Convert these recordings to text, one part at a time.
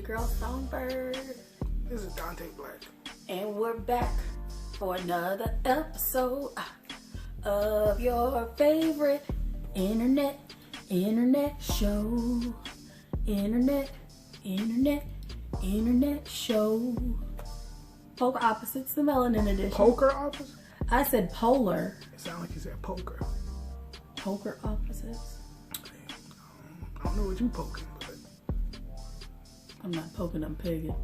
girl Songbird. This is Dante Black. And we're back for another episode of your favorite internet show. Internet show. Polar Opposites, the Melanin edition. Poker opposites? I said polar. It sounded like you said poker. Poker opposites? I don't know what you poking, but... I'm not poking, I'm pegging.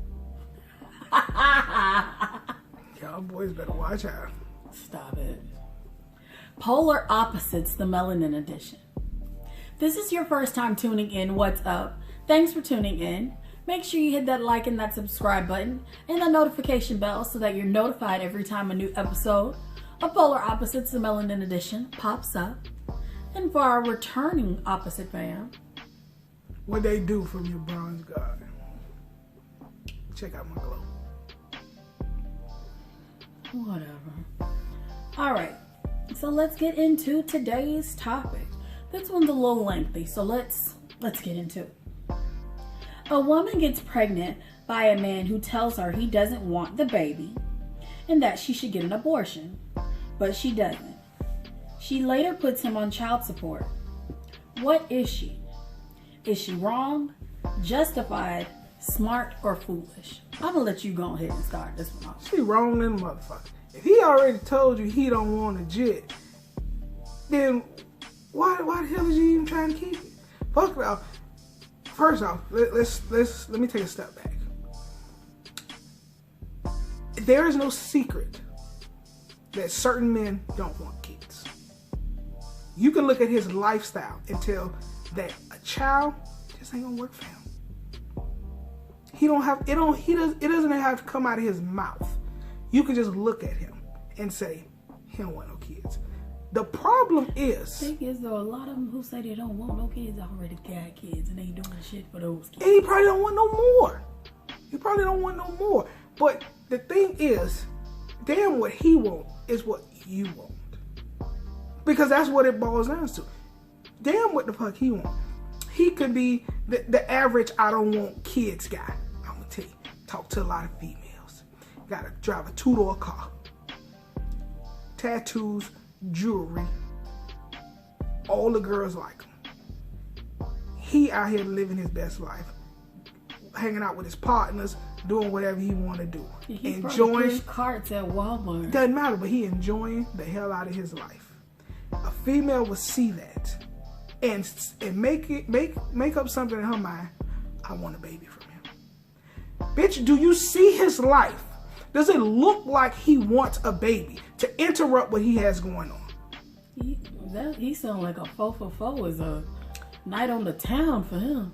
Y'all boys better watch out. Stop it. Polar Opposites, the Melanin edition. This is your first time tuning in. What's up? Thanks for tuning in. Make sure you hit that like and that subscribe button and the notification bell so that you're notified every time a new episode of Polar Opposites, the Melanin edition pops up. And for our returning opposite fam, what they do from your bronze guard. Check out my glow. Whatever. Alright, so let's get into today's topic. This one's a little lengthy, so let's get into it. A woman gets pregnant by a man who tells her he doesn't want the baby and that she should get an abortion, but she doesn't. She later puts him on child support. What is she? Is she wrong, justified, smart, or foolish? I'm gonna let you go ahead and start this one off. She wrong in the motherfucker. If he already told you he don't want a jit, then why the hell is you even trying to keep it? Fuck it off. First off, let me take a step back. There is no secret that certain men don't want kids. You can look at his lifestyle and tell that a child just ain't gonna work for him. It doesn't have to come out of his mouth. You can just look at him and say, he don't want no kids. The problem is... The thing is, though, a lot of them who say they don't want no kids already got kids and they doing shit for those kids. And he probably don't want no more. He probably don't want no more. But the thing is, damn what he want is what you want. Because that's what it boils down to. Damn what the fuck he want. He could be the average I don't want kids guy. I'm going to tell you. Talk to a lot of females. Got to drive a two-door car. Tattoos, jewelry. All the girls like him. He out here living his best life. Hanging out with his partners. Doing whatever he want to do. He enjoying push carts at Walmart. Doesn't matter, but he enjoying the hell out of his life. A female will see that and make up something in her mind. I want a baby from him. Bitch, do you see his life? Does it look like he wants a baby to interrupt what he has going on? He sound like a 4 for 4 is a night on the town for him.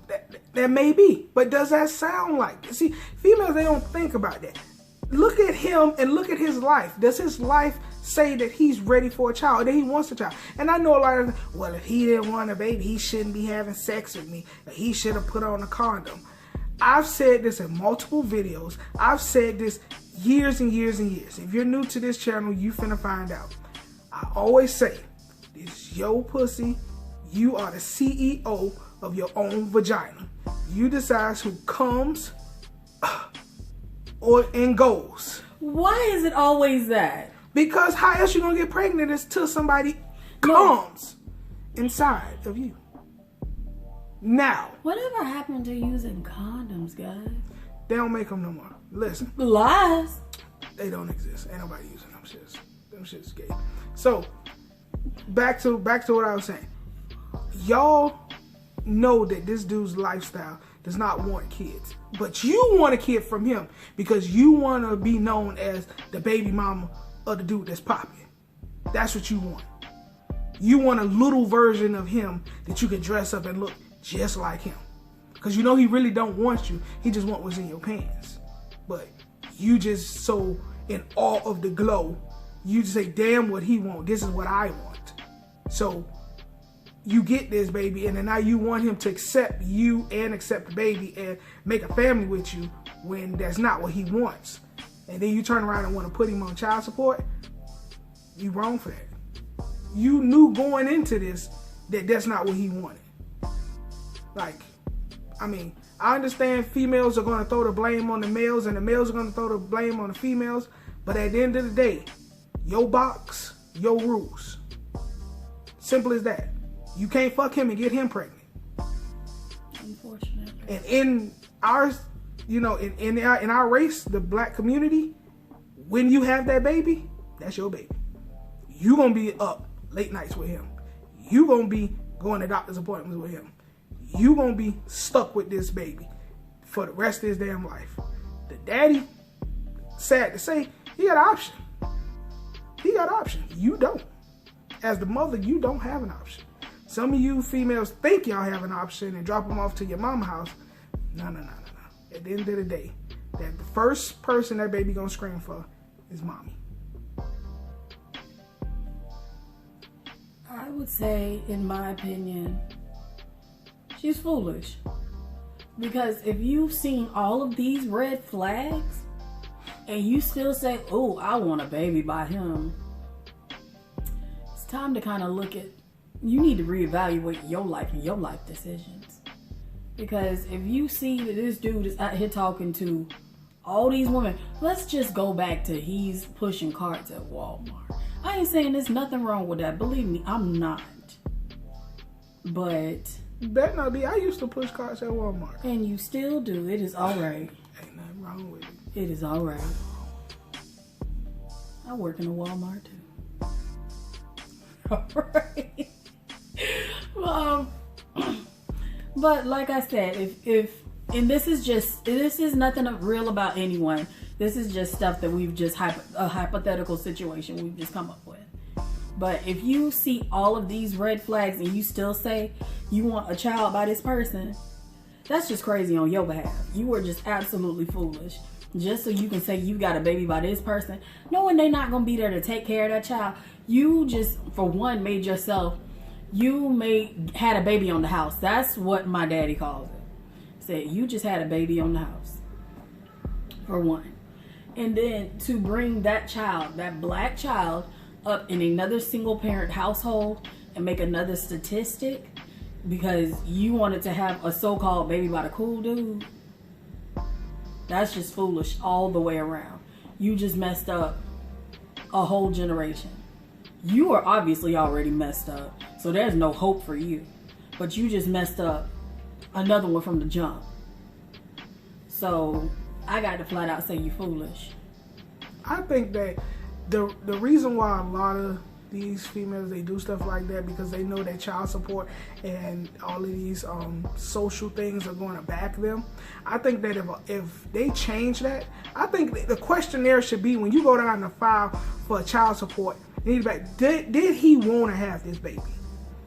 That may be, but does that sound like? See, females, they don't think about that. Look at him and look at his life. Does his life say that he's ready for a child, that he wants a child? And I know a lot of, well, if he didn't want a baby, he shouldn't be having sex with me. He should have put on a condom. I've said this in multiple videos. I've said this years and years and years. If you're new to this channel, you finna find out. I always say, this your pussy. You are the CEO of your own vagina. You decide who comes and goes. Why is it always that? Because how else you gonna get pregnant is till somebody comes inside of you. Now, whatever happened to using condoms, guys? They don't make them no more. Listen. Lies. They don't exist. Ain't nobody using them shits. Them shits gay. So, back to what I was saying. Y'all know that this dude's lifestyle does not want kids. But you want a kid from him because you want to be known as the baby mama of the dude that's popping. That's what you want. You want a little version of him that you can dress up and look just like him. Because you know he really don't want you. He just want what's in your pants. But you just so in awe of the glow, you just say, damn what he want. This is what I want. So you get this baby, and then now you want him to accept you and accept the baby and make a family with you when that's not what he wants. And then you turn around and want to put him on child support. You wrong for that. You knew going into this that that's not what he wanted. Like, I mean, I understand females are going to throw the blame on the males and the males are going to throw the blame on the females. But at the end of the day, your box, your rules. Simple as that. You can't fuck him and get him pregnant. Unfortunately. And in our, you know, in our race, the black community, when you have that baby, that's your baby. You gonna be up late nights with him. You gonna be going to doctor's appointments with him. You gonna be stuck with this baby for the rest of his damn life. The daddy, sad to say, he got an option. He got an option. You don't. As the mother, you don't have an option. Some of you females think y'all have an option and drop them off to your mama house. No. At the end of the day, that the first person that baby gonna scream for is mommy. I would say, in my opinion, she's foolish. Because if you've seen all of these red flags and you still say, oh, I want a baby by him, it's time to kind of look at, you need to reevaluate your life and your life decisions. Because if you see that this dude is out here talking to all these women, let's just go back to he's pushing carts at Walmart. I ain't saying there's nothing wrong with that. Believe me, I'm not. But That not be. I used to push carts at Walmart. And you still do. It is all right. Ain't nothing wrong with it. It is all right. I work in a Walmart too. All right. But like I said, and this is nothing real about anyone. This is just stuff that we've just a hypothetical situation we've just come up with. But if you see all of these red flags and you still say you want a child by this person, that's just crazy on your behalf. You are just absolutely foolish. Just so you can say you got a baby by this person, knowing they're not going to be there to take care of that child. You just, for one, had a baby on the house. That's what my daddy calls it. Said, you just had a baby on the house. For one. And then to bring that child, that black child, up in another single parent household and make another statistic because you wanted to have a so-called baby by the cool dude, that's just foolish all the way around. You just messed up a whole generation. You are obviously already messed up, so there's no hope for you. But you just messed up another one from the jump. So I got to flat out say you foolish. I think that the reason why a lot of these females, they do stuff like that because they know that child support and all of these social things are going to back them. I think that if they change that, I think the questionnaire should be when you go down to file for child support, you need to be, did he want to have this baby?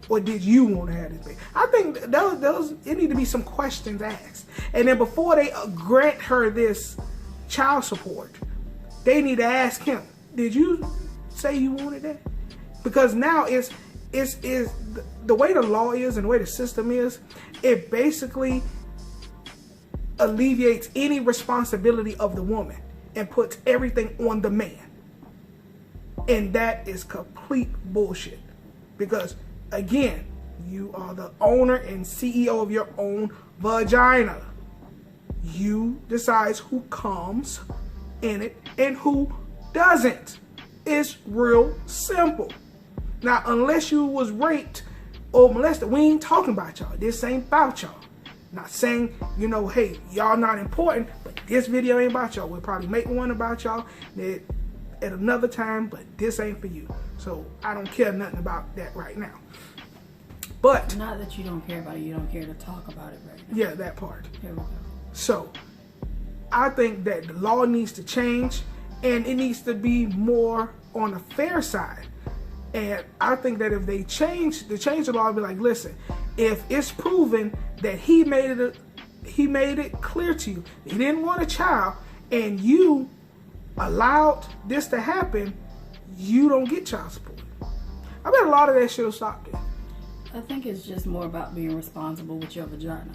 Or did you want to have this baby? I think it need to be some questions asked. And then before they grant her this child support, they need to ask him, did you say you wanted that? Because now it's the way the law is and the way the system is, it basically alleviates any responsibility of the woman and puts everything on the man. And that is complete bullshit. Because again, you are the owner and CEO of your own vagina. You decide who comes in it and who doesn't. It's real simple. Now, unless you was raped or molested, we ain't talking about y'all. This ain't about y'all. Not saying, you know, hey, y'all not important, but this video ain't about y'all. We'll probably make one about y'all at another time, but this ain't for you. So I don't care nothing about that right now. But not that you don't care about it, you don't care to talk about it right now. Yeah, that part. Here we go. So I think that the law needs to change and it needs to be more on the fair side. And I think that if they change the law, I'll be like, listen, if it's proven that he made it clear to you he didn't want a child and you allowed this to happen, you don't get child support. I bet a lot of that shit will stop there. I think it's just more about being responsible with your vagina.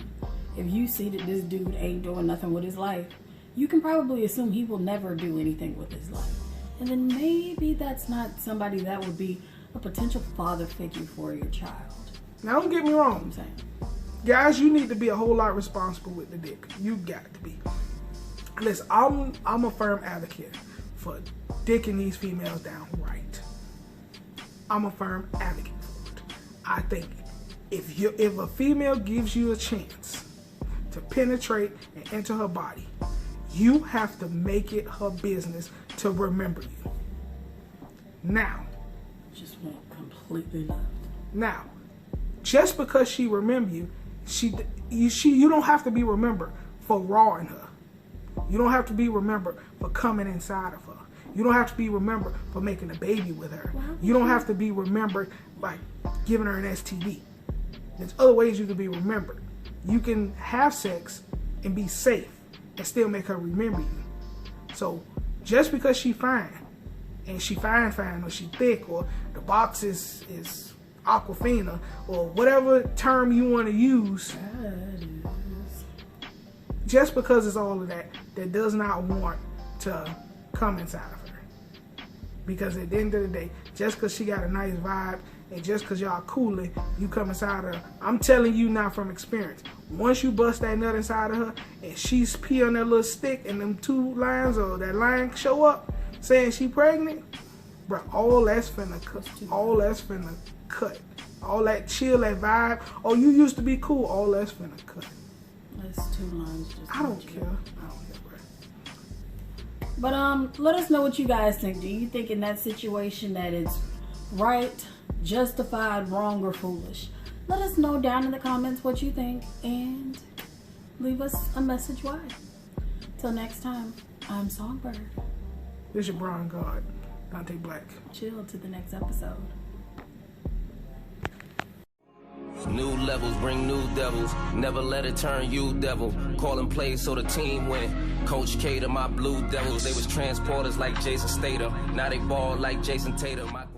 If you see that this dude ain't doing nothing with his life, you can probably assume he will never do anything with his life. And then maybe that's not somebody that would be a potential father figure for your child. Now don't get me wrong. I'm saying. guys, you need to be a whole lot responsible with the dick. You got to be. Listen, I'm a firm advocate for dicking these females down right. I'm a firm advocate for it. I think if a female gives you a chance to penetrate and enter her body, you have to make it her business to remember you. Now, just went completely left. Now, just because she remember you, you don't have to be remembered for rawing her. You don't have to be remembered for coming inside of her. You don't have to be remembered for making a baby with her. You don't have to be remembered by giving her an STD. There's other ways you can be remembered. You can have sex and be safe and still make her remember you. So just because she fine, and she fine, or she thick, or the box is Aquafina, or whatever term you want to use, just because it's all of that does not want to come inside of her. Because at the end of the day, just because she got a nice vibe, and just because y'all cooling, you come inside of her. I'm telling you now from experience, once you bust that nut inside of her, and she's pee on that little stick, and them 2 lines or that line show up, saying she pregnant, bro, all that's finna cut. All that's finna cut. All that chill, that vibe, oh, you used to be cool, all that's finna cut. That's 2 lines. I don't care. Bro. But let us know what you guys think. Do you think in that situation that it's right, justified, wrong, or foolish? Let us know down in the comments what you think, and leave us a message why. Till next time, I'm Songbird. This your Brown God, Dante Black. Chill to the next episode. New levels bring new devils. Never let it turn you devil. Calling plays so the team win. Coach K to my Blue Devils. They was transporters like Jason Statham. Now they ball like Jason Tatum.